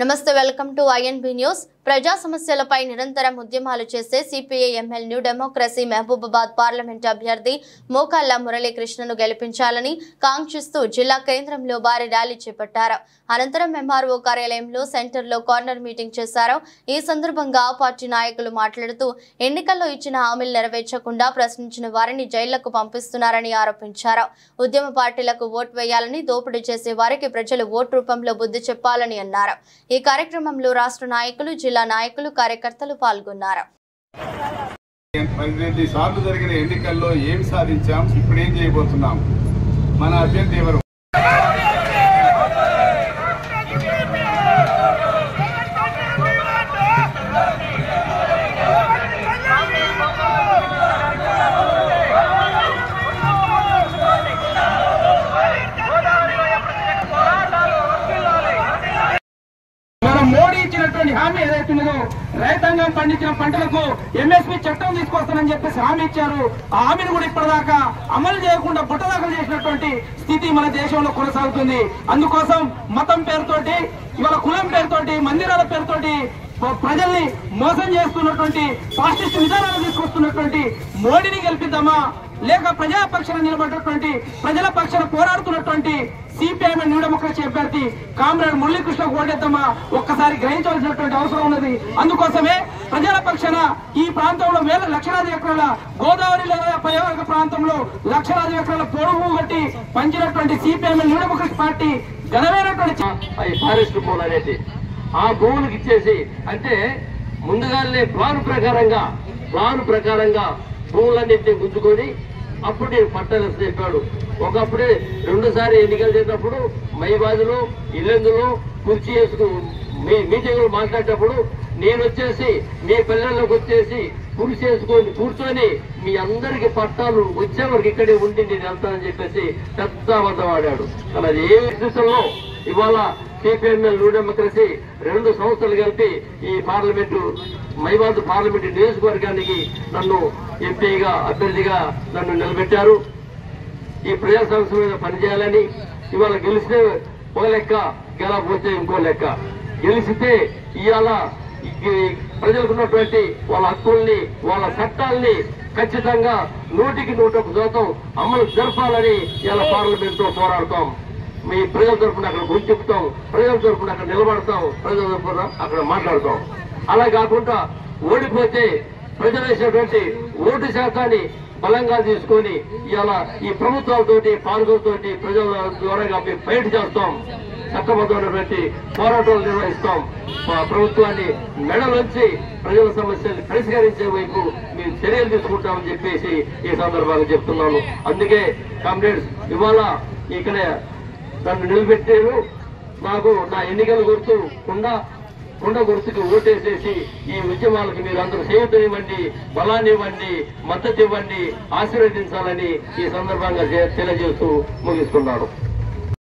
నమస్తే welcome to INB news. ప్రజా సమస్యలపై నిరంతరం ఉద్యమాలు చేసే CPI ML new democracy Mahabubabad parliament అభ్యర్థి మోకాళ్ల మురళీకృష్ణను గెలిపించాలని కాంక్షిస్తూ జిల్లా కేంద్రంలో భారీ ర్యాలీ చేపట్టారు. అనంతరం ఎంఆర్ఓ కార్యాలయంలో సెంటర్లో కార్నర్ మీటింగ్ చేశారు. ఈ సందర్భంగా పార్టీ నాయకులు మాట్లాడుతూ ఎన్నికల్లో ఇచ్చిన హామీలు నెరవేర్చకుండా ప్రశ్నించిన వారిని జైళ్లకు పంపిస్తున్నారని ఆరోపించారు. ఉద్యమ పార్టీలకు ఓటు వేయాలని, దోపిడీ చేసే వారికి ప్రజలు ఓటు రూపంలో బుద్ధి చెప్పాలని అన్నారు. ఈ కార్యక్రమంలో రాష్ట్ర నాయకులు, జిల్లా నాయకులు, కార్యకర్తలు పాల్గొన్నారు. 18 సార్లు జరిగిన ఎన్నికల్లో ఏం సాధించాం, ఇప్పుడు ఏం చేయబోతున్నాం, మన అభ్యర్థి ఎవరు? మోడీ ఇచ్చినటువంటి హామీ ఏదైతున్నదో రైతాంగం పండించిన పంటలకు ఎంఎస్పీ చట్టం తీసుకొస్తానని చెప్పేసి హామీ ఇచ్చారు. ఆ హామీని కూడా ఇప్పటిదాకా అమలు చేయకుండా బుట్టదాఖలు చేసినటువంటి స్థితి మన దేశంలో కొనసాగుతుంది. అందుకోసం మతం పేరుతోటి, ఇవాళ కులం పేరుతోటి, మందిరాల పేరుతోటి ప్రజల్ని మోసం చేస్తున్నటువంటి ఫాసిస్ట్ విధానాలు తీసుకొస్తున్నటువంటి మోడీని గెలిపిద్దామా, లేక ప్రజాపక్షాన నిలబడినటువంటి ప్రజల పక్షాన పోరాడుతున్నటువంటి సిపిఐ న్యూ డెమోక్రసీ అభ్యర్థి కామ్రేడ్ మురళీకృష్ణ ఓటేద్దామా ఒక్కసారి గ్రహించవలసినటువంటి అవసరం ఉన్నది. అందుకోసమే ప్రజల పక్షాన ఈ ప్రాంతంలో లక్షలాది ఎకరాల గోదావరి పర్యావరణ ప్రాంతంలో లక్షలాది ఎకరాల పొడవు కట్టి పంచినటువంటి సిపిఐ న్యూ డెమోక్రసీ పార్టీ ఘనమైనటువంటి ఫారెస్ట్ భూములు అనేది ఆ భూములకు ఇచ్చేసి, అంటే ముందుగానే ప్లాన్ ప్రకారంగా భూములన్నింటినీ గుంజుకొని అప్పుడు నేను పట్టాలు చెప్పాడు. ఒకప్పుడే 2 సార్లు ఎన్నికలు చేసినప్పుడు మైబాదులో, ఇల్లెందులో కుర్చీ వేసుకు మీటింగ్లు మాట్లాడేటప్పుడు నేను వచ్చేసి మీ పిల్లల్లోకి వచ్చేసి కుర్చీ వేసుకొని కూర్చొని మీ అందరికి పట్టాలు వచ్చే వరకు ఇక్కడే ఉండి నేను వెళ్తానని చెప్పేసి పెద్ద అబద్ధం ఆడాడు. కానీ అది ఏ విషయంలో ఇవాళ సిపిఎంఎల్ న్యూ డెమోక్రసీ 2 సంవత్సరాలు కలిపి ఈ మైబాద్ పార్లమెంటు నియోజకవర్గానికి నన్ను ఎంపీగా, అభ్యర్థిగా నన్ను నిలబెట్టారు. ఈ ప్రజా సమస్యల మీద పనిచేయాలని. ఇవాళ గెలిస్తే ఒక లెక్క, గెలకపోతే ఇంకో లెక్క. గెలిస్తే ఇవాళ ప్రజలకు ఉన్నటువంటి వాళ్ళ హక్కుల్ని, వాళ్ళ చట్టాలని ఖచ్చితంగా 100% అమలు జరపాలని ఇలా పార్లమెంట్ లో పోరాడతాం. మీ ప్రజల తరఫున అక్కడ గుర్తిపుతాం, ప్రజల తరఫున అక్కడ నిలబడతాం, ప్రజల తరఫున అక్కడ మాట్లాడతాం. అలా కాకుండా ఓడిపోతే ప్రజలు వేసినటువంటి ఓటు శాతాన్ని బలంగా తీసుకొని ఇలా ఈ ప్రభుత్వాలతోటి, పాలకులతోటి ప్రజల ద్వారా మేము ఫైట్ చేస్తాం. చట్టబద్ధమైనటువంటి పోరాటాలు నిర్వహిస్తాం. ప్రభుత్వాన్ని మెడలోంచి ప్రజల సమస్యల్ని పరిష్కరించే వైపు మేము చర్యలు తీసుకుంటామని చెప్పేసి ఈ సందర్భంగా చెప్తున్నాను. అందుకే కామ్రేడ్స్ ఇవాళ ఇక్కడ నన్ను నిలబెట్టారు. నాకు నా ఎన్నికల గుర్తు కుండ గుర్తుకి ఓటేసేసి ఈ ఉద్యమాలకు మీరు అందరూ చేయూతనివ్వండి, బలాన్ని ఇవ్వండి, మద్దతు ఇవ్వండి, ఆశీర్వదించాలని ఈ సందర్భంగా తెలియజేస్తూ ముగిస్తున్నాను.